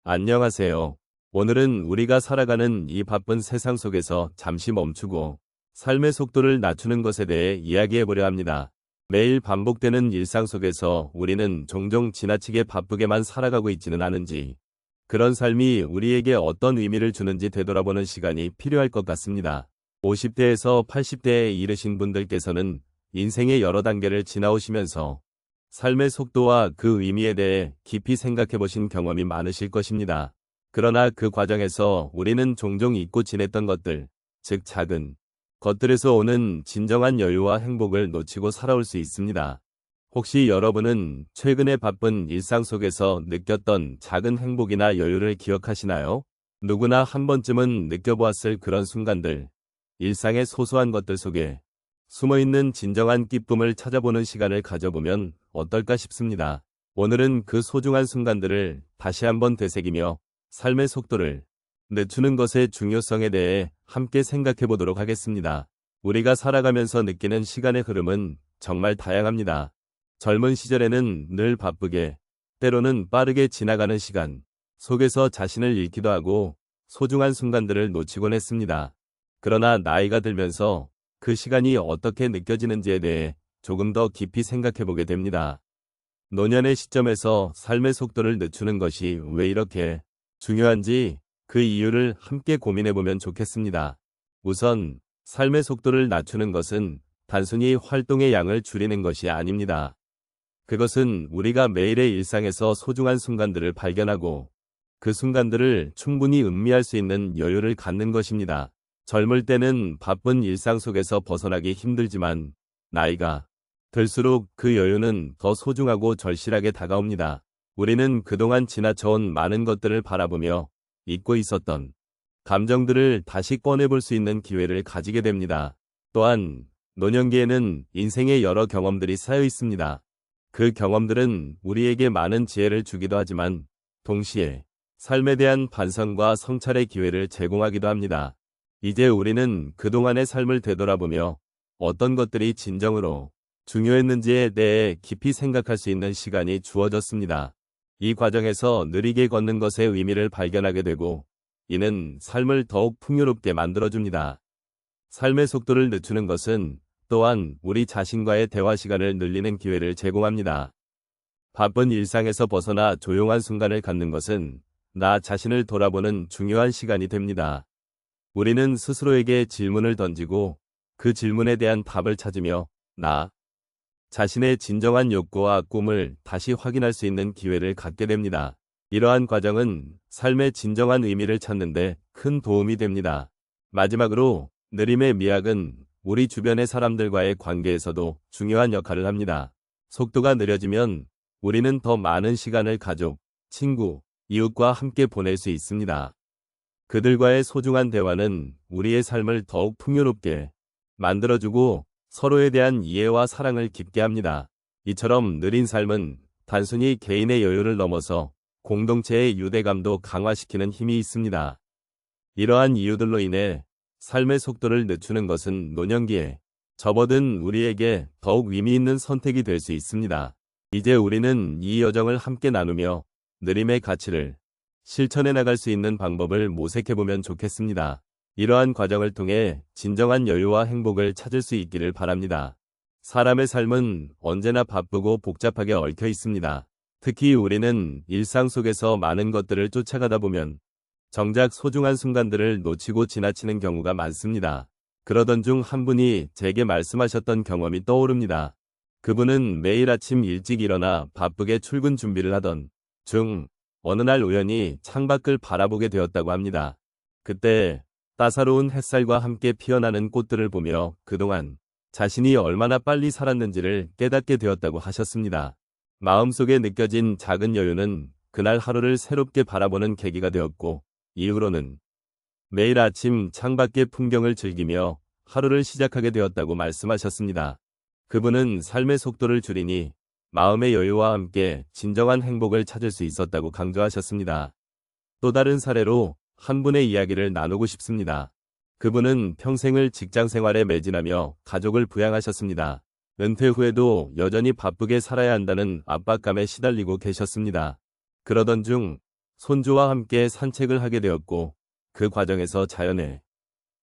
안녕하세요. 오늘은 우리가 살아가는 이 바쁜 세상 속에서 잠시 멈추고 삶의 속도를 낮추는 것에 대해 이야기해 보려 합니다. 매일 반복되는 일상 속에서 우리는 종종 지나치게 바쁘게만 살아가고 있지는 않은지, 그런 삶이 우리에게 어떤 의미를 주는지 되돌아보는 시간이 필요할 것 같습니다. 50대에서 80대에 이르신 분들께서는 인생의 여러 단계를 지나오시면서 삶의 속도와 그 의미에 대해 깊이 생각해 보신 경험이 많으실 것입니다. 그러나 그 과정에서 우리는 종종 잊고 지냈던 것들, 즉 작은 것들에서 오는 진정한 여유와 행복을 놓치고 살아올 수 있습니다. 혹시 여러분은 최근에 바쁜 일상 속에서 느꼈던 작은 행복이나 여유를 기억하시나요? 누구나 한 번쯤은 느껴보았을 그런 순간들, 일상의 소소한 것들 속에 숨어있는 진정한 기쁨을 찾아보는 시간을 가져보면 어떨까 싶습니다. 오늘은 그 소중한 순간들을 다시 한번 되새기며 삶의 속도를 늦추는 것의 중요성에 대해 함께 생각해 보도록 하겠습니다. 우리가 살아가면서 느끼는 시간의 흐름은 정말 다양합니다. 젊은 시절에는 늘 바쁘게, 때로는 빠르게 지나가는 시간 속에서 자신을 잃기도 하고 소중한 순간들을 놓치곤 했습니다. 그러나 나이가 들면서 그 시간이 어떻게 느껴지는지에 대해 조금 더 깊이 생각해 보게 됩니다. 노년의 시점에서 삶의 속도를 늦추는 것이 왜 이렇게 중요한지 그 이유를 함께 고민해 보면 좋겠습니다. 우선 삶의 속도를 낮추는 것은 단순히 활동의 양을 줄이는 것이 아닙니다. 그것은 우리가 매일의 일상에서 소중한 순간들을 발견하고 그 순간들을 충분히 음미할 수 있는 여유를 갖는 것입니다. 젊을 때는 바쁜 일상 속에서 벗어나기 힘들지만 나이가 들수록 그 여유는 더 소중하고 절실하게 다가옵니다. 우리는 그동안 지나쳐온 많은 것들을 바라보며 잊고 있었던 감정들을 다시 꺼내볼 수 있는 기회를 가지게 됩니다. 또한 노년기에는 인생의 여러 경험들이 쌓여 있습니다. 그 경험들은 우리에게 많은 지혜를 주기도 하지만 동시에 삶에 대한 반성과 성찰의 기회를 제공하기도 합니다. 이제 우리는 그동안의 삶을 되돌아보며 어떤 것들이 진정으로 중요했는지에 대해 깊이 생각할 수 있는 시간이 주어졌습니다. 이 과정에서 느리게 걷는 것의 의미를 발견하게 되고 이는 삶을 더욱 풍요롭게 만들어줍니다. 삶의 속도를 늦추는 것은 또한 우리 자신과의 대화 시간을 늘리는 기회를 제공합니다. 바쁜 일상에서 벗어나 조용한 순간을 갖는 것은 나 자신을 돌아보는 중요한 시간이 됩니다. 우리는 스스로에게 질문을 던지고 그 질문에 대한 답을 찾으며 나 자신의 진정한 욕구와 꿈을 다시 확인할 수 있는 기회를 갖게 됩니다. 이러한 과정은 삶의 진정한 의미를 찾는 데 큰 도움이 됩니다. 마지막으로 느림의 미학은 우리 주변의 사람들과의 관계에서도 중요한 역할을 합니다. 속도가 느려지면 우리는 더 많은 시간을 가족, 친구, 이웃과 함께 보낼 수 있습니다. 그들과의 소중한 대화는 우리의 삶을 더욱 풍요롭게 만들어주고 서로에 대한 이해와 사랑을 깊게 합니다. 이처럼 느린 삶은 단순히 개인의 여유를 넘어서 공동체의 유대감도 강화시키는 힘이 있습니다. 이러한 이유들로 인해 삶의 속도를 늦추는 것은 노년기에 접어든 우리에게 더욱 의미 있는 선택이 될 수 있습니다. 이제 우리는 이 여정을 함께 나누며 느림의 가치를 실천해 나갈 수 있는 방법을 모색해보면 좋겠습니다. 이러한 과정을 통해 진정한 여유와 행복을 찾을 수 있기를 바랍니다. 사람의 삶은 언제나 바쁘고 복잡하게 얽혀 있습니다. 특히 우리는 일상 속에서 많은 것들을 쫓아가다 보면 정작 소중한 순간들을 놓치고 지나치는 경우가 많습니다. 그러던 중 한 분이 제게 말씀하셨던 경험이 떠오릅니다. 그분은 매일 아침 일찍 일어나 바쁘게 출근 준비를 하던 중 어느 날 우연히 창밖을 바라보게 되었다고 합니다. 그때 따사로운 햇살과 함께 피어나는 꽃들을 보며 그동안 자신이 얼마나 빨리 살았는지를 깨닫게 되었다고 하셨습니다. 마음속에 느껴진 작은 여유는 그날 하루를 새롭게 바라보는 계기가 되었고 이후로는 매일 아침 창밖의 풍경을 즐기며 하루를 시작하게 되었다고 말씀하셨습니다. 그분은 삶의 속도를 줄이니 마음의 여유와 함께 진정한 행복을 찾을 수 있었다고 강조하셨습니다. 또 다른 사례로 한 분의 이야기를 나누고 싶습니다. 그분은 평생을 직장 생활에 매진하며 가족을 부양하셨습니다. 은퇴 후에도 여전히 바쁘게 살아야 한다는 압박감에 시달리고 계셨습니다. 그러던 중 손주와 함께 산책을 하게 되었고 그 과정에서 자연의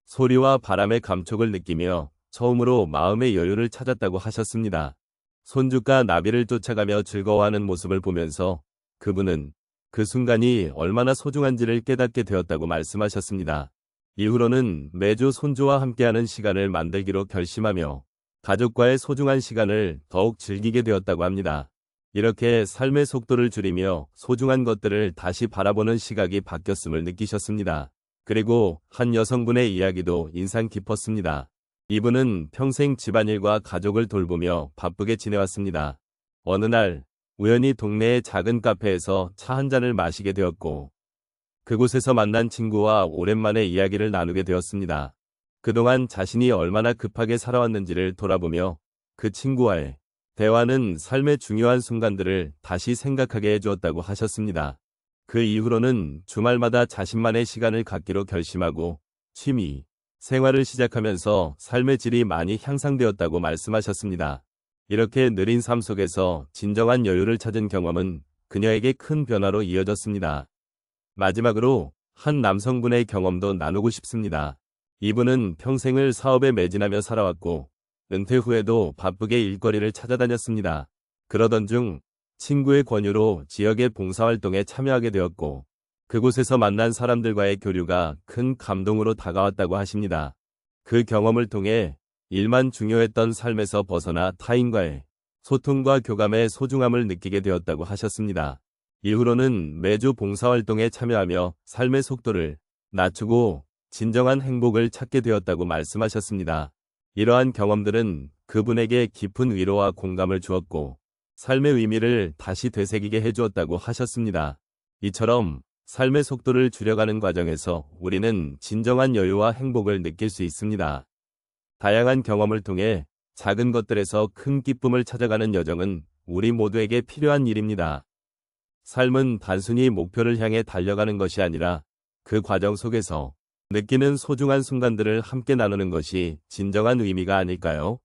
소리와 바람의 감촉을 느끼며 처음으로 마음의 여유를 찾았다고 하셨습니다. 손주가 나비를 쫓아가며 즐거워하는 모습을 보면서 그분은 그 순간이 얼마나 소중한지를 깨닫게 되었다고 말씀하셨습니다. 이후로는 매주 손주와 함께하는 시간을 만들기로 결심하며 가족과의 소중한 시간을 더욱 즐기게 되었다고 합니다. 이렇게 삶의 속도를 줄이며 소중한 것들을 다시 바라보는 시각이 바뀌었음을 느끼셨습니다. 그리고 한 여성분의 이야기도 인상 깊었습니다. 이분은 평생 집안일과 가족을 돌보며 바쁘게 지내왔습니다. 어느 날 우연히 동네의 작은 카페에서 차 한 잔을 마시게 되었고 그곳에서 만난 친구와 오랜만에 이야기를 나누게 되었습니다. 그동안 자신이 얼마나 급하게 살아왔는지를 돌아보며 그 친구와의 대화는 삶의 중요한 순간들을 다시 생각하게 해주었다고 하셨습니다. 그 이후로는 주말마다 자신만의 시간을 갖기로 결심하고 취미, 생활을 시작하면서 삶의 질이 많이 향상되었다고 말씀하셨습니다. 이렇게 느린 삶 속에서 진정한 여유를 찾은 경험은 그녀에게 큰 변화로 이어졌습니다. 마지막으로 한 남성분의 경험도 나누고 싶습니다. 이분은 평생을 사업에 매진하며 살아왔고 은퇴 후에도 바쁘게 일거리를 찾아다녔습니다. 그러던 중 친구의 권유로 지역의 봉사활동에 참여하게 되었고 그곳에서 만난 사람들과의 교류가 큰 감동으로 다가왔다고 하십니다. 그 경험을 통해 일만 중요했던 삶에서 벗어나 타인과의 소통과 교감의 소중함을 느끼게 되었다고 하셨습니다. 이후로는 매주 봉사활동에 참여하며 삶의 속도를 낮추고 진정한 행복을 찾게 되었다고 말씀하셨습니다. 이러한 경험들은 그분에게 깊은 위로와 공감을 주었고 삶의 의미를 다시 되새기게 해주었다고 하셨습니다. 이처럼 삶의 속도를 줄여가는 과정에서 우리는 진정한 여유와 행복을 느낄 수 있습니다. 다양한 경험을 통해 작은 것들에서 큰 기쁨을 찾아가는 여정은 우리 모두에게 필요한 일입니다. 삶은 단순히 목표를 향해 달려가는 것이 아니라 그 과정 속에서 느끼는 소중한 순간들을 함께 나누는 것이 진정한 의미가 아닐까요?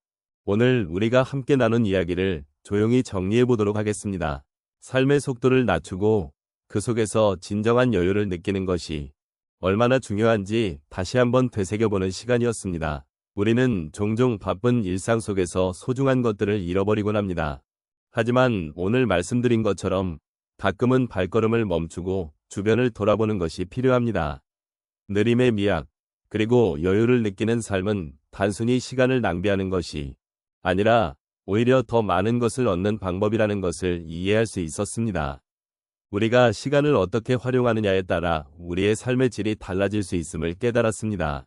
오늘 우리가 함께 나눈 이야기를 조용히 정리해 보도록 하겠습니다. 삶의 속도를 낮추고 그 속에서 진정한 여유를 느끼는 것이 얼마나 중요한지 다시 한번 되새겨보는 시간이었습니다. 우리는 종종 바쁜 일상 속에서 소중한 것들을 잃어버리곤 합니다. 하지만 오늘 말씀드린 것처럼 가끔은 발걸음을 멈추고 주변을 돌아보는 것이 필요합니다. 느림의 미학, 그리고 여유를 느끼는 삶은 단순히 시간을 낭비하는 것이 아니라 오히려 더 많은 것을 얻는 방법이라는 것을 이해할 수 있었습니다. 우리가 시간을 어떻게 활용하느냐에 따라 우리의 삶의 질이 달라질 수 있음을 깨달았습니다.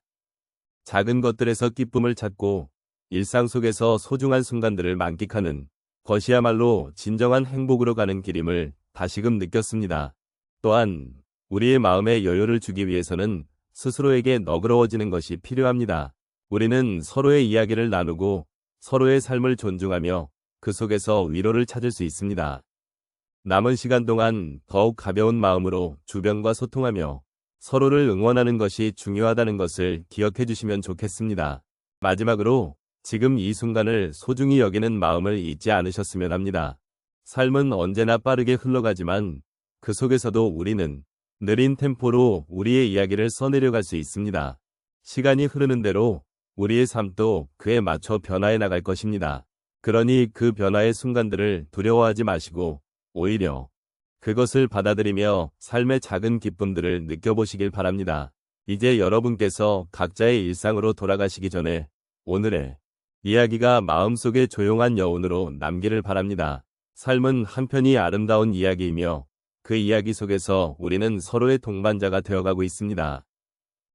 작은 것들에서 기쁨을 찾고 일상 속에서 소중한 순간들을 만끽하는 것이야말로 진정한 행복으로 가는 길임을 다시금 느꼈습니다. 또한 우리의 마음에 여유를 주기 위해서는 스스로에게 너그러워지는 것이 필요합니다. 우리는 서로의 이야기를 나누고 서로의 삶을 존중하며 그 속에서 위로를 찾을 수 있습니다. 남은 시간 동안 더욱 가벼운 마음으로 주변과 소통하며 서로를 응원하는 것이 중요하다는 것을 기억해 주시면 좋겠습니다. 마지막으로 지금 이 순간을 소중히 여기는 마음을 잊지 않으셨으면 합니다. 삶은 언제나 빠르게 흘러가지만 그 속에서도 우리는 느린 템포로 우리의 이야기를 써내려갈 수 있습니다. 시간이 흐르는 대로 우리의 삶도 그에 맞춰 변화해 나갈 것입니다. 그러니 그 변화의 순간들을 두려워하지 마시고 오히려 그것을 받아들이며 삶의 작은 기쁨들을 느껴보시길 바랍니다. 이제 여러분께서 각자의 일상으로 돌아가시기 전에 오늘의 이야기가 마음속에 조용한 여운으로 남기를 바랍니다. 삶은 한편이 아름다운 이야기이며 그 이야기 속에서 우리는 서로의 동반자가 되어가고 있습니다.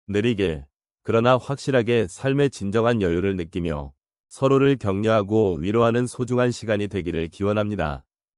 느리게, 그러나 확실하게 삶의 진정한 여유를 느끼며 서로를 격려하고 위로하는 소중한 시간이 되기를 기원합니다.